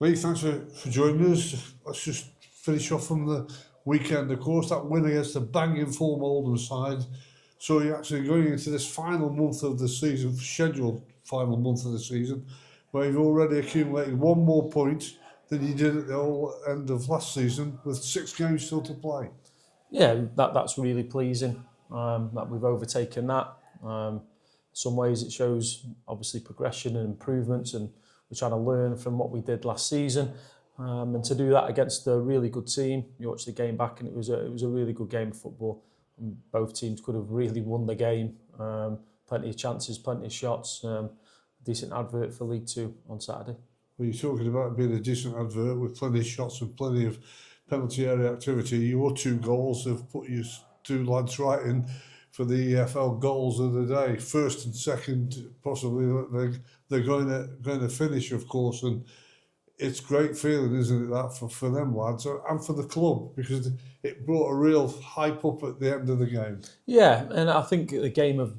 Lee, thanks for joining us. Let's just finish off from the weekend. Of course, that win against the banging Fulham Oldham side. So you're actually going into this final month of the season, scheduled final month of the season, where you've already accumulated one more point than you did at the whole end of last season, with 6 games still to play. Yeah, that's really pleasing that we've overtaken that. Some ways it shows obviously progression and improvements, and we're trying to learn from what we did last season. And to do that against a really good team, you watch the game back, and it was a really good game of football. And both teams could have really won the game. Plenty of chances, plenty of shots. Decent advert for League Two on Saturday. Well, you're talking about being a decent advert with plenty of shots and plenty of penalty area activity. Your 2 goals have put you 2 lads right in for the EFL goals of the day. First and second, possibly they're going to finish, of course, and it's great feeling, isn't it, that for them lads and for the club, because it brought a real hype up at the end of the game. Yeah, and I think a game of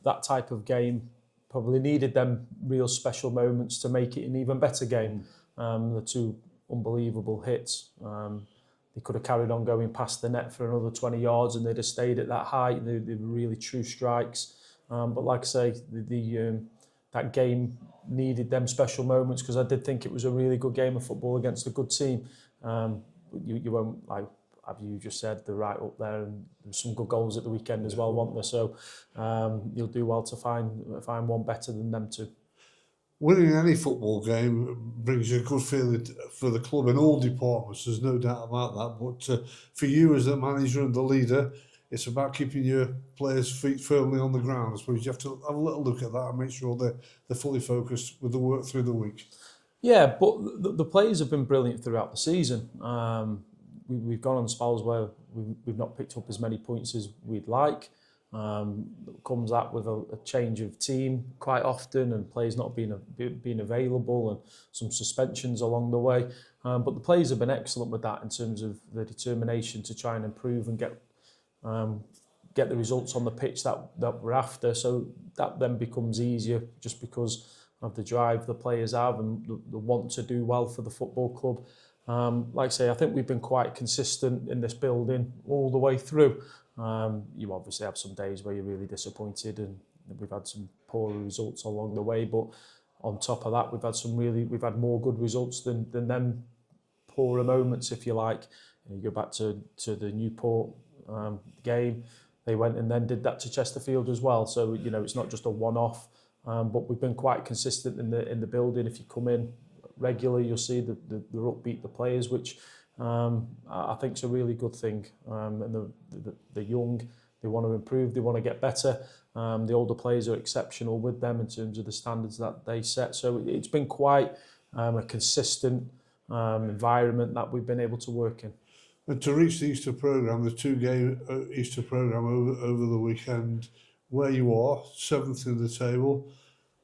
that type of game probably needed them real special moments to make it an even better game. The 2 unbelievable hits. They could have carried on going past the net for another 20 yards and they'd have stayed at that height. They were really true strikes. But like I say, that game needed them special moments, because I did think it was a really good game of football against a good team. You won't, like you just said, they're right up there, and there's some good goals at the weekend as well, weren't there? So you'll do well to find one better than them 2. Winning any football game brings you a good feeling for the club in all departments, there's no doubt about that. But for you as the manager and the leader, it's about keeping your players' feet firmly on the ground. I suppose you have to have a little look at that and make sure they're fully focused with the work through the week. Yeah, but the players have been brilliant throughout the season. We've gone on spells where we've not picked up as many points as we'd like. Comes that with a change of team quite often, and players not being available, and some suspensions along the way. But the players have been excellent with that in terms of the determination to try and improve and get the results on the pitch that we're after. So that then becomes easier just because of the drive the players have and the want to do well for the football club. Like I say, I think we've been quite consistent in this building all the way through. You obviously have some days where you're really disappointed, and we've had some poor results along the way. But on top of that, we've had more good results than them poorer moments, if you like. You go back to the Newport game. They went and then did that to Chesterfield as well. So it's not just a one-off. But we've been quite consistent in the building. If you come in regularly, you'll see that they're upbeat, the players, which I think is a really good thing. And they're young, they want to improve, they want to get better. The older players are exceptional with them in terms of the standards that they set. So it's been quite a consistent environment that we've been able to work in. And to reach the Easter programme, the 2-game Easter programme over the weekend, where you are, 7th in the table,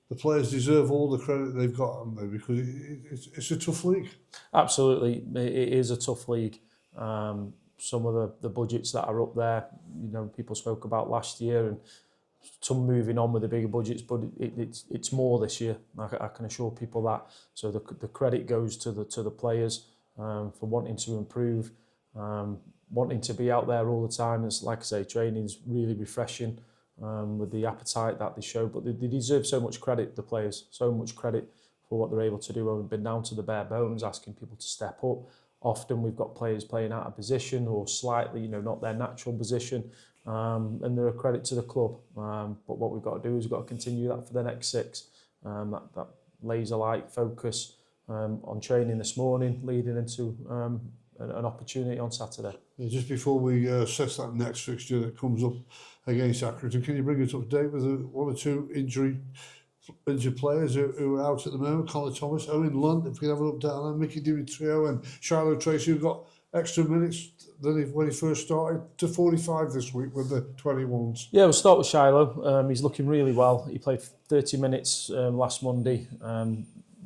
the players deserve all the credit they've got, haven't they? Because it's a tough league. Absolutely, it is a tough league. Some of the budgets that are up there, people spoke about last year, and some moving on with the bigger budgets, but it's more this year. I can assure people that. So the credit goes to the players for wanting to improve, wanting to be out there all the time. It's like I say, training's really refreshing. With the appetite that they show, but they deserve so much credit, the players, so much credit for what they're able to do. We've been down to the bare bones, asking people to step up. Often we've got players playing out of position or slightly, not their natural position, and they're a credit to the club. But what we've got to do is we've got to continue that for the next 6. That laser-like focus on training this morning, leading into an opportunity on Saturday. Just before we assess that next fixture that comes up against Accrington, can you bring us up to date with 1 or 2 injured players who are out at the moment? Colin Thomas, Owen Lunt, if we can have an update on them, Mickey Dimitrio and Shiloh Tracy, who got extra minutes than when he first started, to 45 this week with the 21s. Yeah, we'll start with Shiloh. He's looking really well. He played 30 minutes last Monday.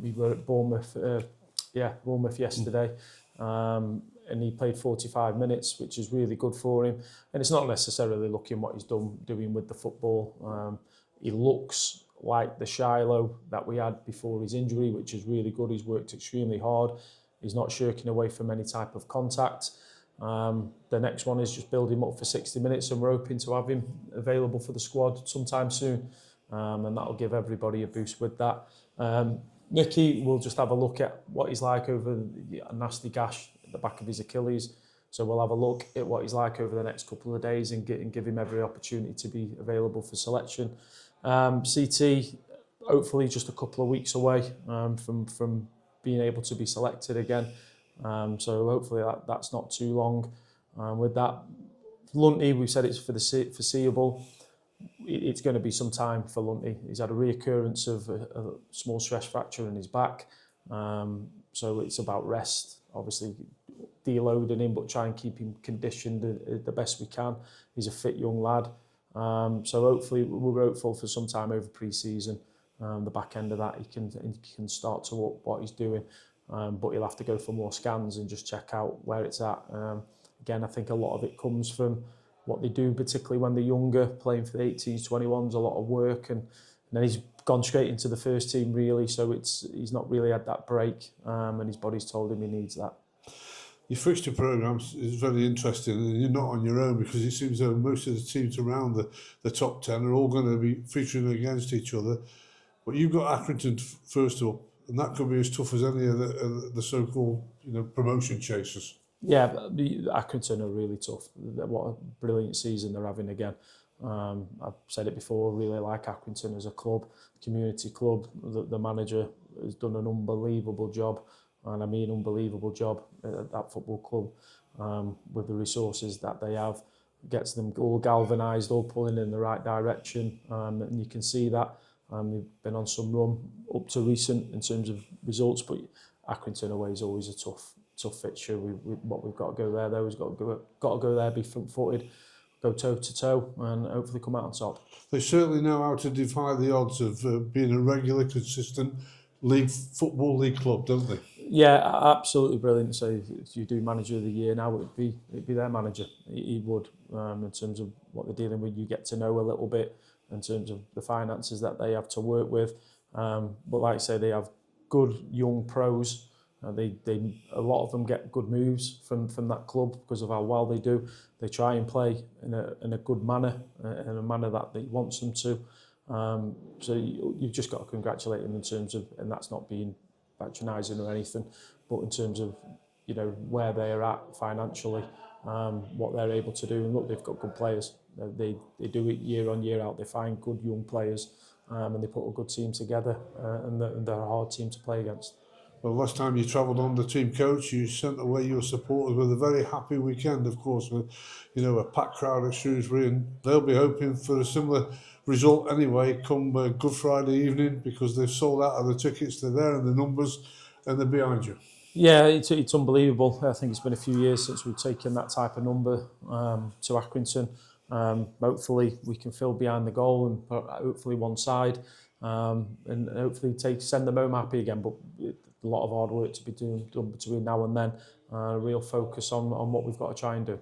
We were at Bournemouth yesterday. And he played 45 minutes, which is really good for him. And it's not necessarily looking what he's doing with the football. He looks like the Shiloh that we had before his injury, which is really good. He's worked extremely hard. He's not shirking away from any type of contact. The next one is just build him up for 60 minutes, and we're hoping to have him available for the squad sometime soon, and that'll give everybody a boost with that. Nicky will just have a look at what he's like over a nasty gash at the back of his Achilles. So we'll have a look at what he's like over the next couple of days and give him every opportunity to be available for selection. CT, hopefully just a couple of weeks away from being able to be selected again. So hopefully that's not too long. With that, Lunty, we've said it's for the foreseeable. It's going to be some time for Lunty. He's had a reoccurrence of a small stress fracture in his back. So it's about rest, obviously deloading him, but try and keep him conditioned the best we can. He's a fit young lad. So hopefully we're hopeful for some time over pre-season. The back end of that, he can start to up what he's doing. But he'll have to go for more scans and just check out where it's at. Again, I think a lot of it comes from what they do, particularly when they're younger, playing for the 18s, 21s, a lot of work, and then he's gone straight into the first team really, so he's not really had that break, and his body's told him he needs that. Your fixture programme is very interesting, and you're not on your own, because it seems that most of the teams around the top 10 are all going to be featuring against each other. But you've got Accrington first up, and that could be as tough as any of the so-called promotion chasers. Yeah, Accrington are really tough. What a brilliant season they're having again. I've said it before, really like Accrington as a club, community club. The manager has done an unbelievable job, and I mean unbelievable job at that football club, with the resources that they have. Gets them all galvanised, all pulling in the right direction, and you can see that. They've been on some run up to recent in terms of results, but Accrington away is always a tough fixture. What we've got to go there, though, is got to go there, be front-footed, go toe-to-toe, and hopefully come out on top. They certainly know how to defy the odds of being a regular, consistent football league club, don't they? Yeah, absolutely brilliant. So if you do manager of the year now, it'd be their manager. He would, in terms of what they're dealing with. You get to know a little bit in terms of the finances that they have to work with. But like I say, they have good young pros. A lot of them get good moves from that club because of how well they do. They try and play in a good manner, in a manner that they wants them to. So you've just got to congratulate them in terms of, and that's not being patronising or anything, but in terms of where they are at financially, what they're able to do. And look, they've got good players. They do it year on year out. They find good young players, and they put a good team together, and they're a hard team to play against. Well, last time you travelled on the team coach, you sent away your supporters with a very happy weekend, of course, with a packed crowd at Shrewsbury, and they'll be hoping for a similar result anyway come Good Friday evening, because they've sold out of the tickets. They're there in the numbers, and they're behind you. Yeah, it's unbelievable. I think it's been a few years since we've taken that type of number to Accrington. Hopefully we can fill behind the goal and hopefully one side, and hopefully send them home happy again. But a lot of hard work to be done between now and then. A real focus on what we've got to try and do.